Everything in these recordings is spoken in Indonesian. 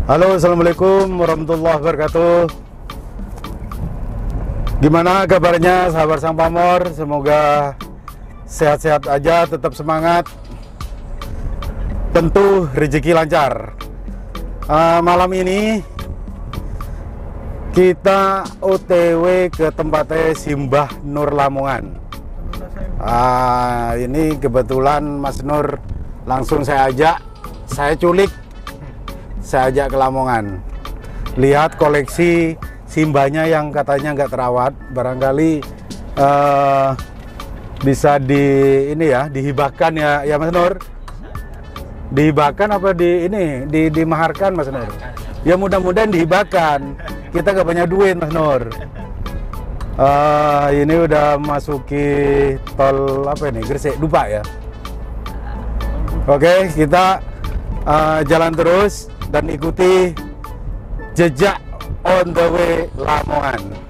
Halo, assalamualaikum warahmatullahi wabarakatuh. Gimana kabarnya sahabat Sang Pamor? Semoga sehat-sehat aja, tetap semangat. Tentu rezeki lancar. Malam ini kita OTW ke tempatnya Simbah Nur Lamongan. Ini kebetulan Mas Nur langsung saya ajak, saya culik, saya ajak ke Lamongan. Lihat koleksi simbahnya yang katanya nggak terawat, barangkali bisa dihibahkan ya Mas Nur. Dihibahkan apa dimaharkan Mas Nur? Ya mudah-mudahan dihibahkan. Kita nggak banyak duit Mas Nur. Ini udah masuki tol apa ini? Gresik Dupa ya. Oke, kita jalan terus dan ikuti jejak on the way Lamongan.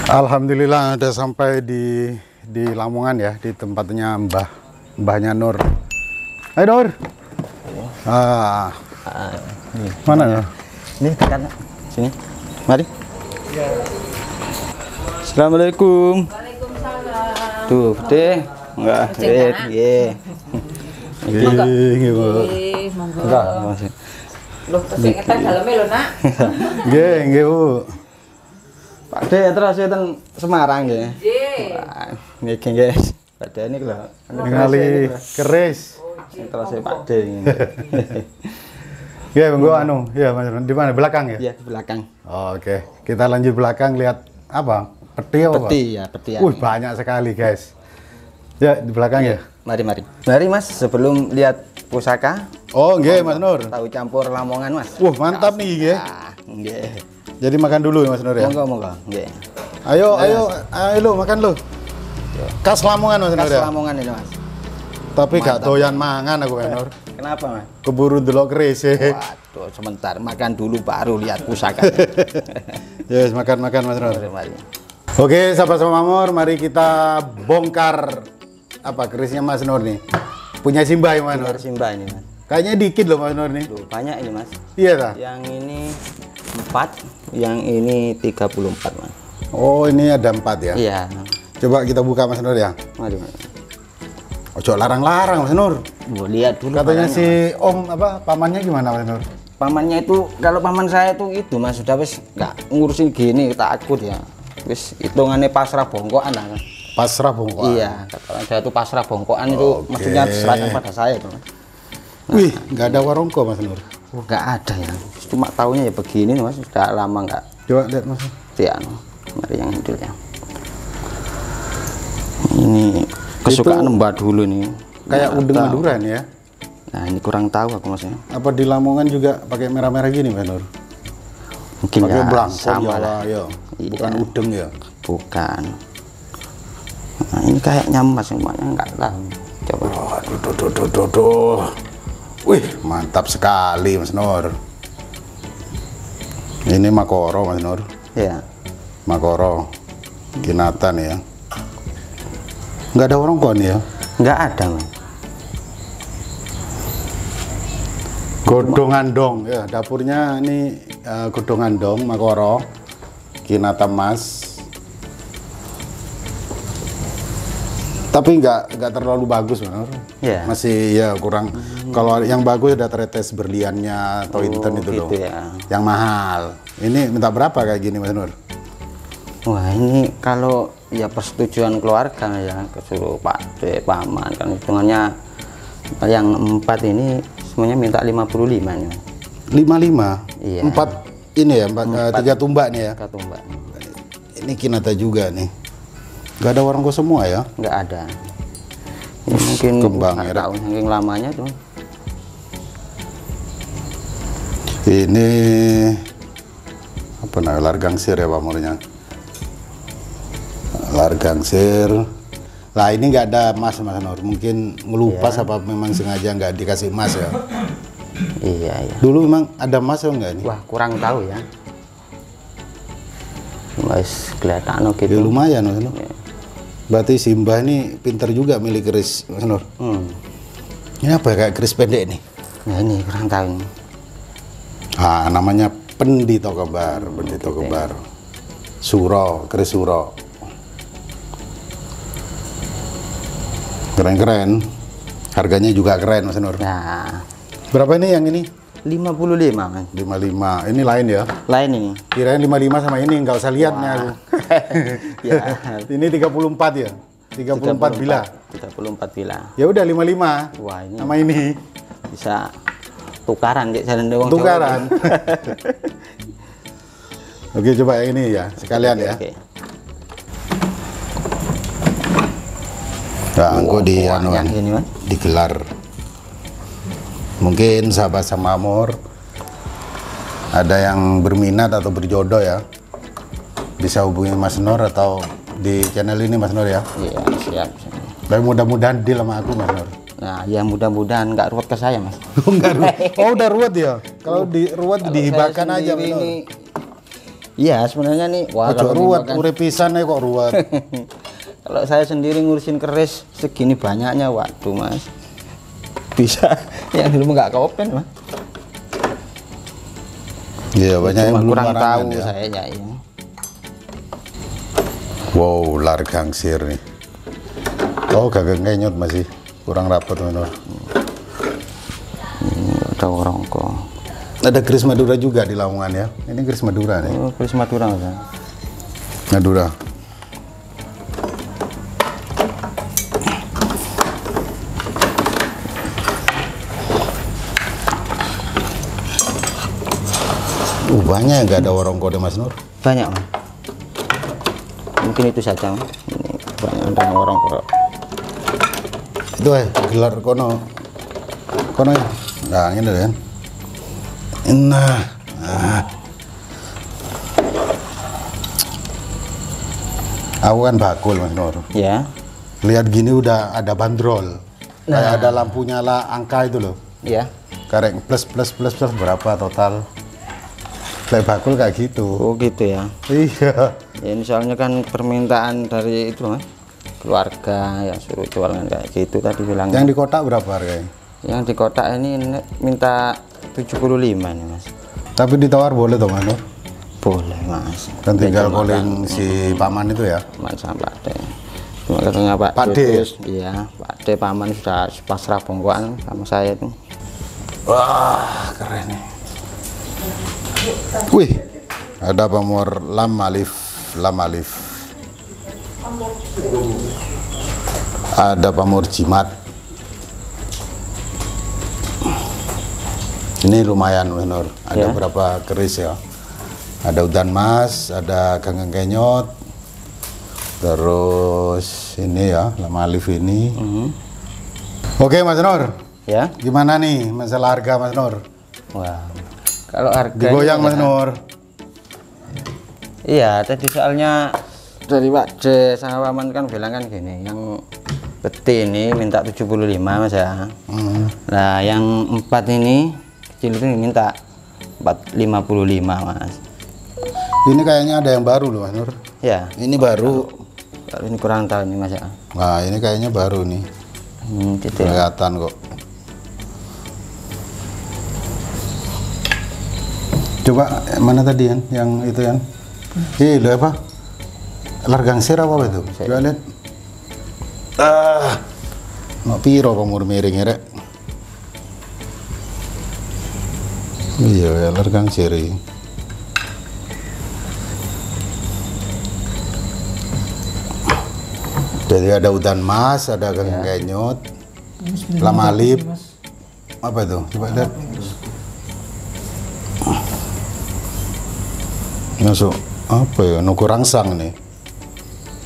Alhamdulillah udah sampai di Lamongan ya, di tempatnya Mbahnya Nur. Hai Nur. Mana ya? Ini tekan sini. Mari. Ya. Assalamualaikum. Waalaikumsalam. Tuh, deh. Enggak, nggih. Nggih, Bu. Enggak, masih. Loh, sing ngetan daleme lho, Nak. Nggih, Bu. Pak De terus ten Semarang nggih. Nggih. Nggih, guys. Pak De ini lho. Ningali keris. Terus Pak De ini. Ya, monggo ya Mas, di mana? Belakang ya? Iya, di belakang. Oke, kita lanjut belakang lihat apa? Peti apa? Peti ya, peti. Banyak sekali, guys. Ya, di belakang ya. Mari. Mari Mas, sebelum lihat pusaka. Oh, nggih Mas Nur. Tahu campur Lamongan, Mas. Mantap nih, nggih. Nggih. Jadi makan dulu ya Mas Nur ya. Monggo, nggih. Ayo lu makan lu. Khas Lamongan Mas Nur Khas ya. Lamongan ini, Mas. Tapi gak doyan mangan aku Mas Nur. Kenapa, Mas? Keburu delok keris. Waduh, sebentar makan dulu baru lihat pusaka. Yes, makan Mas Nur. Mari. Oke, sahabat Pamor, mari kita bongkar apa kerisnya Mas Nur nih. Punya Simbah ya Mas Nur. Simbah ini, Mas. Kayaknya dikit loh Mas Nur nih. Duh, banyak ini, Mas. Iya ta? Yang ini 4, yang ini 34, Mas. Oh, ini ada 4 ya? Iya. Coba kita buka Mas Nur ya. Mari. Ojo larang-larang Mas Nur. Lihat dulu. Katanya barangnya, si Mas. Om pamannya gimana Mas Nur? Pamannya itu, kalau paman saya itu Mas, sudah wis nggak ngurusin gini, takut ya. Wis hitungannya pasrah bongkoan lah. Pasrah bongkoan. Iya, kata saya itu pasrah bongkoan itu maksudnya diserahkan pada saya itu. Wih, nggak ada warungko Mas Nur. Nggak ada ya. Cuma tahunya ya begini Mas, sudah lama nggak. Coba lihat Mas. Iya, mari yang itu ya. Ini kesukaan Mbak dulu nih. Kayak udeng Maduran ya. Nah, ini kurang tahu aku Masnya. Apa di Lamongan juga pakai merah-merah gini Mas Nur? Mungkin pakai ya belangkon sama lah. Ya. Bukan Iya. udeng ya. Bukan. Nah, ini kayaknya Mas semuanya enggak tahu. Coba. Aduh. Wih, mantap sekali Mas Nur. Ini Makoro Mas Nur. Iya. Makoro. Kinatan ya. Nggak ada warungkon ya? Enggak ada, Mas. Godongan dong ya, dapurnya ini godongan dong Makoro. Kinata Mas. Tapi nggak terlalu bagus Mas. Iya. Masih ya kurang. Kalau yang bagus ada tetes berliannya atau inten itu gitu loh. ya. Yang mahal. Ini minta berapa kayak gini Mas Nur? Wah, ini kalau ya persetujuan keluarga ya, kesuruh Pak De, paman kan hitungannya yang 4 ini semuanya minta 55 nih. 55? Iya. 4 ini ya, 3 tumbak nih ya? Kata Mbak. Ini Kinata juga nih. Gak ada warungko semua ya? Nggak ada. Ini mungkin kembang nggak ya. tahu saking lamanya tuh. Ini apa namanya, largangsir ya pamornya. Largangsir. Lah ini nggak ada emas Mas Nur, mungkin ngelupas apa memang sengaja nggak dikasih emas ya? Iya. Dulu memang ada emas atau enggak ini? Wah, kurang tahu ya. Mas kelihatan Ya gitu. lumayan Mas Nur. Ya. Berarti Simbah ini pinter juga milih keris Mas Nur. Ini apa ya, kayak keris pendek nih? Nah ini kurang tahu ini. Ah, namanya pendito kembar, pendito kembar. Suro, keris suro. Keren-keren. Harganya juga keren Mas Nur. Nah, Berapa ini yang ini? 55 Mas. 55. Ini lain ya. Lain ini. Kirain 55 sama ini, nggak usah lihat nih aku. Ya. Ini 34 ya? 34 bila. 34 bila. Ya udah 55. Wah, ini Sama ini. bisa tukaran Cek, jalan doang. Tukaran. Oke, coba yang ini ya, sekalian ya. Oke. Nah, engko di anuan, Yang ini Mas. digelar. Mungkin sahabat sama Amor ada yang berminat atau berjodoh ya, bisa hubungi Mas Nur atau di channel ini Mas Nur ya. Iya, siap. Tapi mudah-mudahan deal sama aku Mas Nur. Nah, ya mudah-mudahan nggak ruwet ke saya Mas. Enggak ruwet. Oh, udah ruwet ya. Kalau di ruwet Kalau dihibahkan saya aja sendiri Mas Nur. ini- Iya, sebenarnya nih. Wah, Ojo kalau ruwet, dihibahkan- urip pisan ae kok ruwet. Kalau saya sendiri ngurusin keris segini banyaknya, waduh Mas. Bisa yang dulu nggak keopen Mas. Iya, banyak yang Cuma belum kurang larangan tahu ya. saya ya. Wow, lar gangsir nih. Oh, gagak ngenyot masih kurang rapat Mas Nur. Ada orang kok. Ada keris Madura juga di Lamongan ya. Ini keris Madura nih. Oh, keris Madura Mas. Madura. Banyak nggak ada warung kode Mas Nur. Banyak Mas. Mungkin itu saja Mas. Ini banyak ada orang kok. Itu gelar kono. Kono ya. Nah, ini kan. Nah. Aku kan bakul Mas Nur. Ya. Lihat gini udah ada bandrol. Kayak ada lampu nyala angka itu loh. Ya. Karek plus berapa total. Kayak bakul kayak gitu. Oh gitu ya. Iya. Ya ini soalnya kan permintaan dari itu Mas. Keluarga yang suruh jualan kayak gitu tadi bilang. Yang di kotak berapa harganya? Yang di kotak ini minta 75 ini Mas. Tapi ditawar boleh toh Mas Nur? Boleh Mas. Kan tinggal Cuma calling si paman itu ya. Paman sama Pak D. Cuma katanya Pak D. Dudus, iya Pak D paman sudah pasrah bongkoan sama saya itu. Wah, keren nih. Wih, ada pamor lam alif. Ada pamor jimat. Ini lumayan Mas Nur. Ada Ya. berapa keris ya? Ada udan mas, ada ganggang kenyot, terus ini ya lam alif ini. Oke Mas Nur, Ya. gimana nih masalah harga Mas Nur? Wah. Kalau harganya Digoyang Mas ya, Nur. Iya, tadi soalnya dari Pak D sama paman kan bilang kan gini, yang peti ini minta 75 Mas ya. Nah, yang 4 ini kecil itu minta 55 Mas. Ini kayaknya ada yang baru loh Mas Nur. Ya, Ini baru. kalau ini kurang tahu nih Mas ya. Nah ini kayaknya baru nih. Gitu ya. Kelihatan kok. Coba mana tadi kan? Yang itu kan? Lo apa? Largangsir apa itu? Coba lihat. Mau piro pamur miring rek? Iya ya largangsir ini. Jadi ada udan mas, ada ganggang kenyot, lam alif. Apa itu? Coba lihat. Masuk apa ya? Nuku rangsang nih.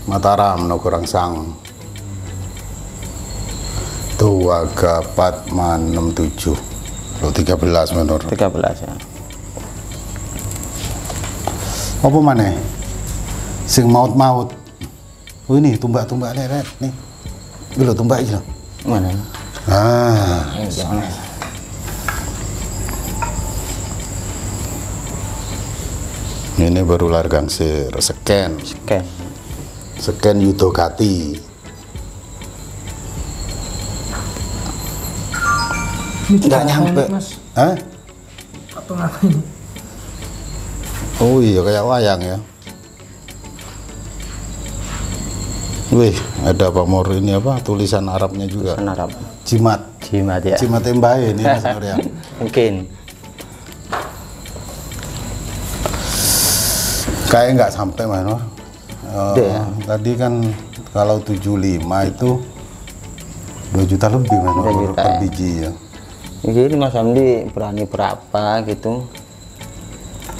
Mataram nuku rangsang. Tuh agak 4 man 67. Lo 13 menurut. 13 ya. Apa mana? Sing maut-maut. Oh ini tumbak-tumbak leret nih. Ini lo tumbak aja. Mana? Ah, Jangan. ini baru lar gangsir. Scan Yudogati. Nggak nyampe. Hah? Apa ngapain? Oh iya, kayak wayang ya. Wih, ada pamor ini apa? Tulisan Arabnya juga. Kan Arab. Jimat. Jimat ya. Jimat Mbae ini Mas Nur ya. Mungkin. Kayak nggak sampai Mas Nur. Ya. Tadi kan kalau 75 itu 2 juta lebih Mas Nur 2 juta, per ya. biji ya. Jadi Mas Hamdi berani berapa gitu.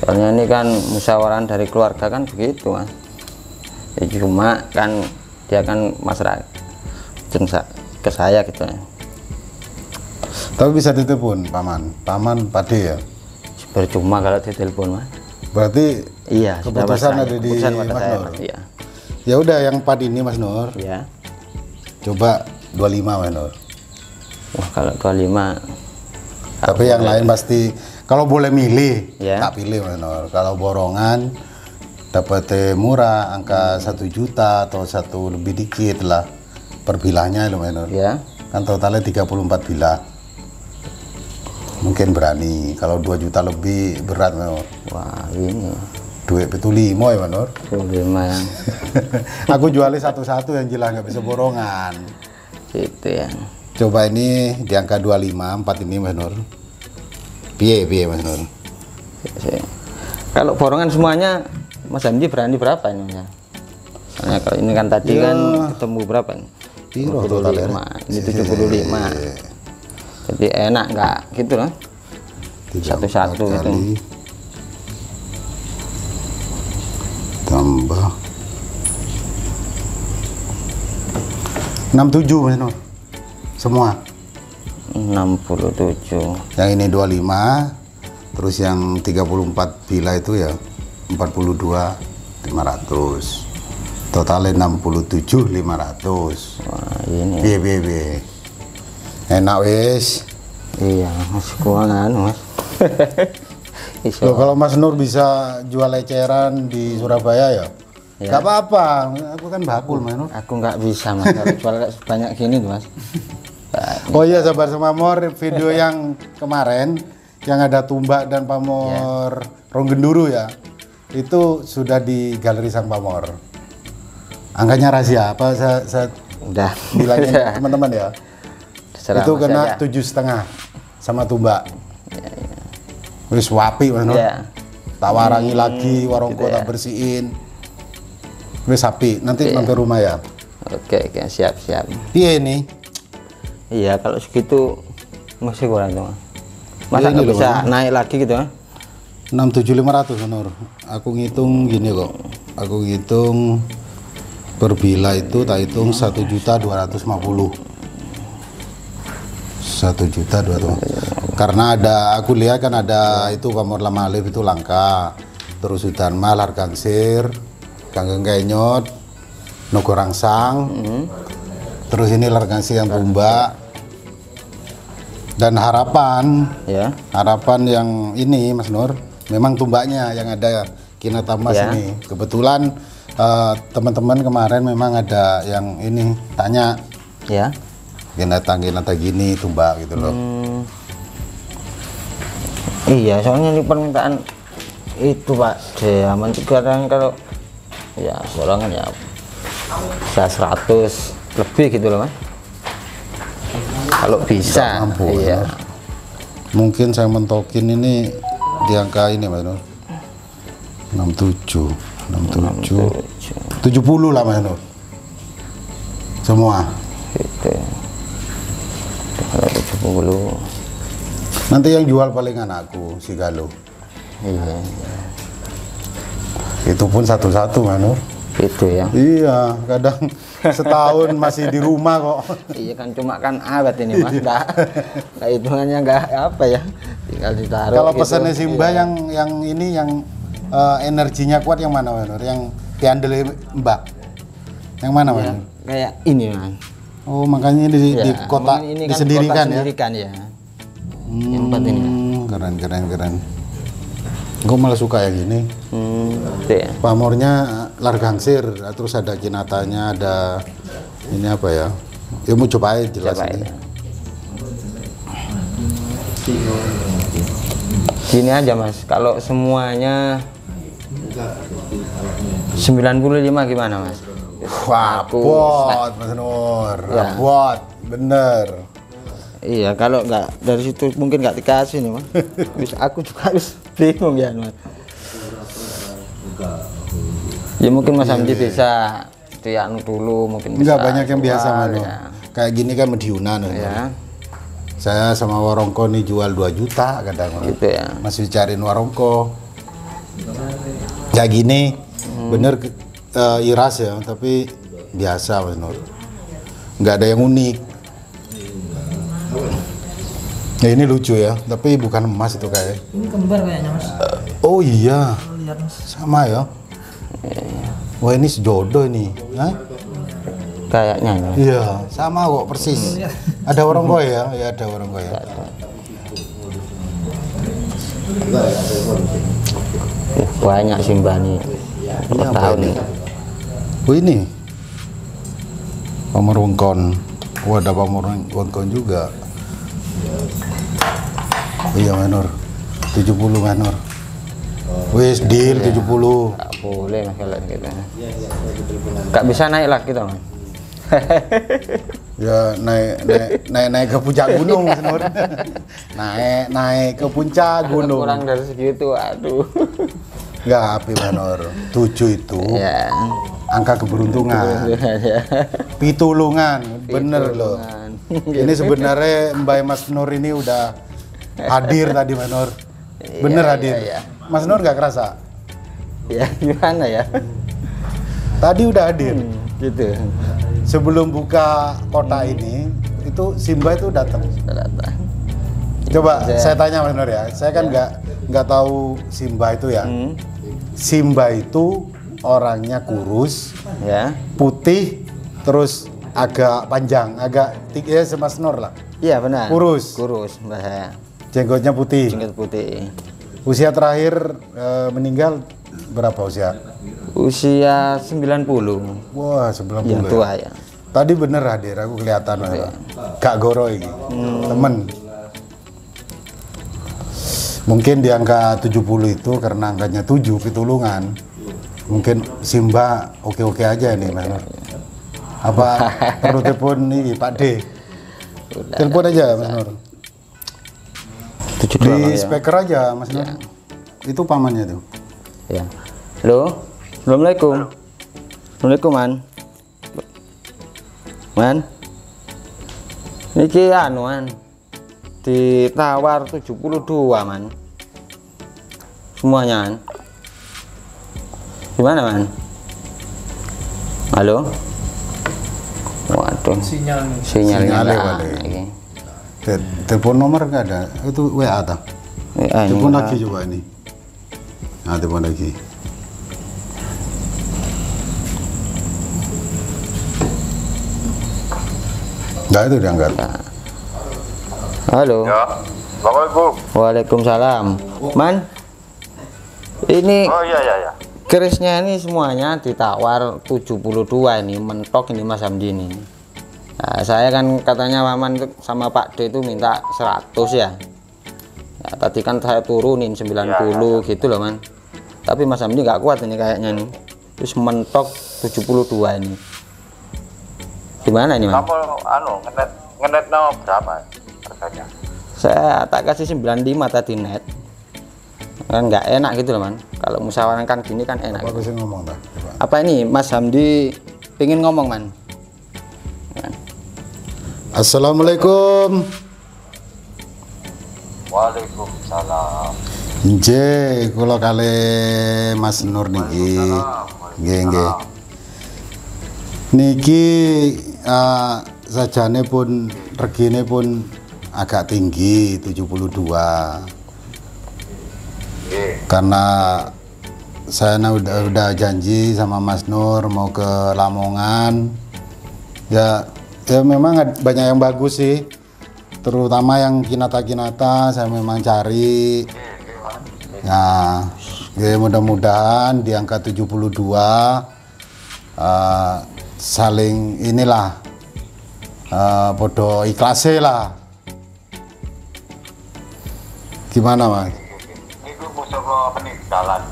Soalnya ini kan musyawarah dari keluarga kan begitu Mas. Ya, cuma kan dia kan masyarakat ke saya gitu ya. Tapi bisa ditelepon paman Pade ya. Percuma kalau ditelepon Mas. Berarti Iya, sudah keputusan saya. ada di Keputusan pada Mas saya, Nur. Mas. Iya. Ya udah yang 4 ini Mas Nur. Iya. Coba 25 Mas Nur. Wah, kalau 25 Tapi yang lain pasti kalau boleh milih, Ya. tak pilih Mas Nur. Kalau borongan dapat murah, angka 1 juta atau 1 lebih dikit lah per bilahnya loh Mas Nur. ya. Kan totalnya 34 bilah. Mungkin berani. Kalau 2 juta lebih berat Mas Nur. Wah, ini Duit betul 5 ya Mas Nur. 25 yang Aku jualnya satu-satu yang jelas nggak bisa borongan. gitu ya. Coba ini di angka 25, 4 ini Mas Nur. Piye Mas Nur? Kalau borongan semuanya Mas Hamdi berani berapa ini Mas? Soalnya kalau ini kan tadi Ya. kan ketemu berapa nih? Piro 75. Ini 75. Jadi enak nggak gitu loh. Satu-satu gitu. kali tambah 67 Mas Nur. Semua. 67. Yang ini 25, terus yang 34 bila itu ya 42.500. Totalnya 67.500. Wah, ini. Piye. Enak wis. Iya, Mas keuangan, Mas. Iso. Loh, kalau Mas Nur bisa jual eceran di Surabaya ya? Ya. Gak apa-apa, aku kan bakul Mas Nur. Aku nggak bisa Mas kalau jual sebanyak gini tuh Mas. Oh iya, sabar semamor, video yang kemarin yang ada tumbak dan pamor Ronggenduru ya, itu sudah di Galeri Sang Pamor. Angkanya rahasia apa? Saya Udah. bilangin teman-teman ya. Terserah Itu Mas kena aja. 7,5 sama tumbak. Wis wapi Mas Nur. Iya. Tak warangi lagi, warung gitu kota ya. bersihin. Wis sapi, nanti Iya. mampir rumah ya. Oke, siap. Iya ini. Iya, kalau segitu masih kurang tuh Mas. Masa Iya, ini nggak loh, bisa Mas. naik lagi gitu Mas? 67.500 Mas Nur. Aku ngitung gini kok. Aku ngitung per bila itu tak hitung 1.250.000. 1.200.000. Karena ada, aku lihat kan ada itu pamor lama alif itu langka. Terus Udan Mal, Hargangsir, Kanggeng Kenyot, Nogorangsang. Terus ini Largangsir yang tumbak. Dan harapan Ya. yang ini Mas Nur, memang tumbaknya yang ada Kinata Mas Ya. ini. Kebetulan teman-teman kemarin memang ada yang ini tanya Ya. Kinata gini tumbak gitu loh. Iya, soalnya ini permintaan itu Pak Jaman kadang kalau ya borongan ya bisa 100 lebih gitu loh Mas. Kalau bisa, Nggak mampu, iya. Mas. Mungkin saya mentokin ini di angka ini Mas Nur. 67, 70 lah Mas Nur. Semua. Gitu. Kalau 70. Nanti yang jual palingan aku, si Galuh. Iya. Itu pun satu-satu Mas Nur. Itu ya. Iya, kadang setahun masih di rumah kok. Iya kan cuma kan awet ini Mas, enggak hitungannya enggak apa ya. Tinggal ditaruh. Kalau gitu. pesannya Simba Iya. yang ini yang energinya kuat yang mana Mas Nur? Yang diandeli Mbak. Yang mana Mas Ya, Nur? kayak ini Mas. Oh, makanya di kota ini kan disendirikan kota ya. sendirikan ya. Yang 4 ini. Keren. Gue malah suka yang gini. Itu ya. Pamornya largangsir, terus ada kinatanya, ada ini apa ya? Ya mau cobain jelas Coba ini. ya. Gini aja Mas, kalau semuanya 95 gimana Mas? Wah, bot Mas Nur, Ya. bot, bener. Iya, kalau nggak dari situ mungkin nggak dikasih nih Mas. Aku juga harus bingung ya Mas. Ya mungkin Mas Hamdi bisa dianu dulu, mungkin bisa. Enggak banyak yang biasa jual, Mas Nur. ya. Kayak gini kan Mediunan. Ya, Saya sama warongko nih jual 2 juta kadang. gitu ya. Masih cariin warongko. Ya gini, bener iras ya, tapi biasa Mas Nur. Nggak ada yang unik. Ya ini lucu ya, tapi bukan emas itu kayak. Ini kembar kayaknya Mas. Oh iya, Lihat Mas. sama ya. Wah ini sejodoh ini. Hah? Kayaknya ya. Iya, sama kok persis. Ada warongko ya? Ya ada warongko ya. Banyak sih Mbak nih. Ini apa Tahun ini? nih. Oh ini pamor wengkon. Oh ada pamor wengkon juga. Oh, iya Manur 70 Manur. Wis deal 70. Nggak boleh Mas kalau gitu. Nggak bisa naik lagi kita Mas. Ya naik ke puncak gunung Mas Nur. naik ke puncak gunung. Kurang dari segitu, aduh. Enggak api Manur. 7 itu Ya. angka keberuntungan. Ya. Pitulungan, bener loh. Ini sebenarnya Mbak Mas Nur ini udah hadir tadi Mas Nur. Bener Iya, hadir. iya. Mas Nur nggak kerasa? Ya gimana ya? Tadi udah hadir. Gitu. Sebelum buka kota ini, itu Simba itu datang. Ternyata. Coba Saya- saya tanya Mas Nur ya. Saya kan nggak tahu Simba itu ya. Simba itu orangnya kurus, Ya. putih, terus agak panjang, agak ya Mas Nur lah. Iya benar. Kurus. Kurus Mbak saya. Jenggotnya putih. Jenggot putih. Usia terakhir meninggal berapa usia? Usia 90. Wah, 90 Yang ya. tua ya. Tadi bener hadir, aku kelihatan. Kak Goro ini, temen. Mungkin di angka 70 itu karena angkanya 7, pitulungan. Mungkin Simba oke-oke aja nih, Mas Nur. Apa perlu telepon nih Pak D? Telepon aja Mas Nur. 72 Di Mas, ya. speaker aja Mas Nur. Itu pamannya tuh. Ya. Halo. Assalamualaikum. Assalamualaikum Man. Man. Niki anu Man. Ditawar 72 Man. Semuanya Man. Gimana Man? Halo. Waduh. Sinyalnya Sinyalnya nggak balik. ada lagi. Telepon nomor nggak ada. Itu WA tak? WA ini Telepon nggak lagi coba ini. Nah, telepon lagi. Nggak itu diangkat. Halo. Ya, Assalamualaikum. Waalaikumsalam. Man. Ini Oh iya. kerisnya ini semuanya ditawar 72 ini, mentok ini Mas Hamdi ini. Nah, saya kan katanya Waman tuh sama Pak D itu minta 100 ya. Nah, tadi kan saya turunin 90 gitu loh Man. Tapi Mas Hamdi nggak kuat ini kayaknya nih. Terus mentok 72 ini. Gimana ini Man? Kamu ngenet no berapa harganya? Saya tak kasih 95 tadi net. Kan nggak enak gitu loh Man. Kalau musyawarahkan gini kan enak. Apa bisa ngomong tak? Coba. Apa ini Mas Hamdi pengen ngomong Man? Assalamualaikum. Waalaikumsalam. Nje, kula kali Mas Nur niki. Nggih. Niki sajane pun regine pun agak tinggi 72. Karena saya udah janji sama Mas Nur mau ke Lamongan. Ya Ya memang banyak yang bagus sih, terutama yang kinata-kinata saya memang cari. Nah, ya mudah-mudahan di angka 72 saling inilah podo ikhlase lah. Gimana Mas? Iku musuh peninggalan.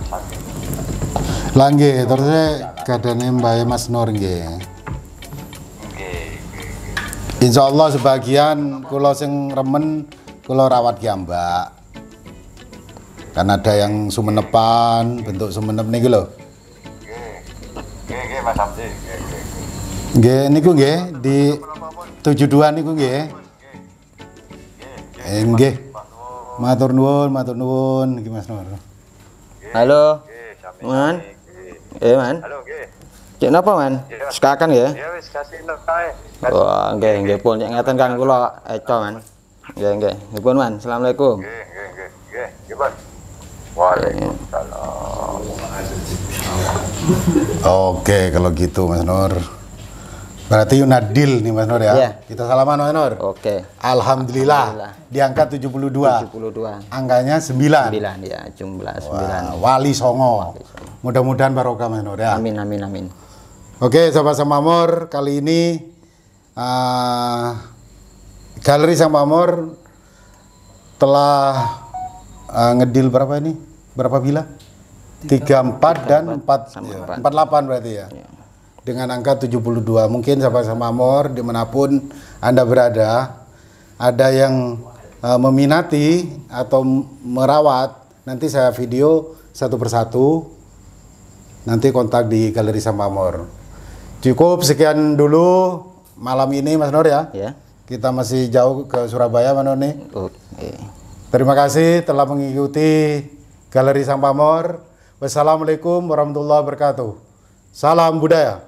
Lah nggih, terus kadane Mbak Mas Nur nggih. Insya Allah sebagian kula sing remen kula rawat ki Mbak. Kan ada yang sumenepan, bentuk sumenep niki lho. Nggih, Mas Hamdi. Nggih niku nggih di 72 niku nggih. Nggih. Matur nuwun niki Mas Nur. Halo. Man. Man. Halo, nggih. Cek napa, Man? Sekakan ya? Ya wis kasih notae. Wah, nggih pun cek ngeten kan kula eco, Man. Nggih. Nggih pun, Man. Assalamualaikum. Nggih, Bos. Waalaikumsalam. Oke, kalau gitu Mas Nur. Berarti Yunadil nih Mas Nur ya. Iya. Kita salaman Mas Nur. Oke. Alhamdulillah. Di angka 72. 72. Angkanya 9. 9 ya, jumlah 9. Wah, Wali Songo. Mudah-mudahan barokah Mas Nur ya. Amin. Oke, Sahabat Sang Pamor, kali ini Galeri Sang Pamor telah ngedil berapa ini? Berapa bila? 34 dan 4, sama ya, 4. 48 berarti ya. Dengan angka 72. Mungkin Sahabat Sang Pamor dimanapun Anda berada, ada yang meminati atau merawat, nanti saya video satu persatu. Nanti kontak di Galeri Sang Pamor. Cukup sekian dulu malam ini Mas Nur ya. Ya. Kita masih jauh ke Surabaya Mas Nur nih. Oke. Terima kasih telah mengikuti Galeri Sang Pamor. Wassalamualaikum warahmatullahi wabarakatuh. Salam budaya.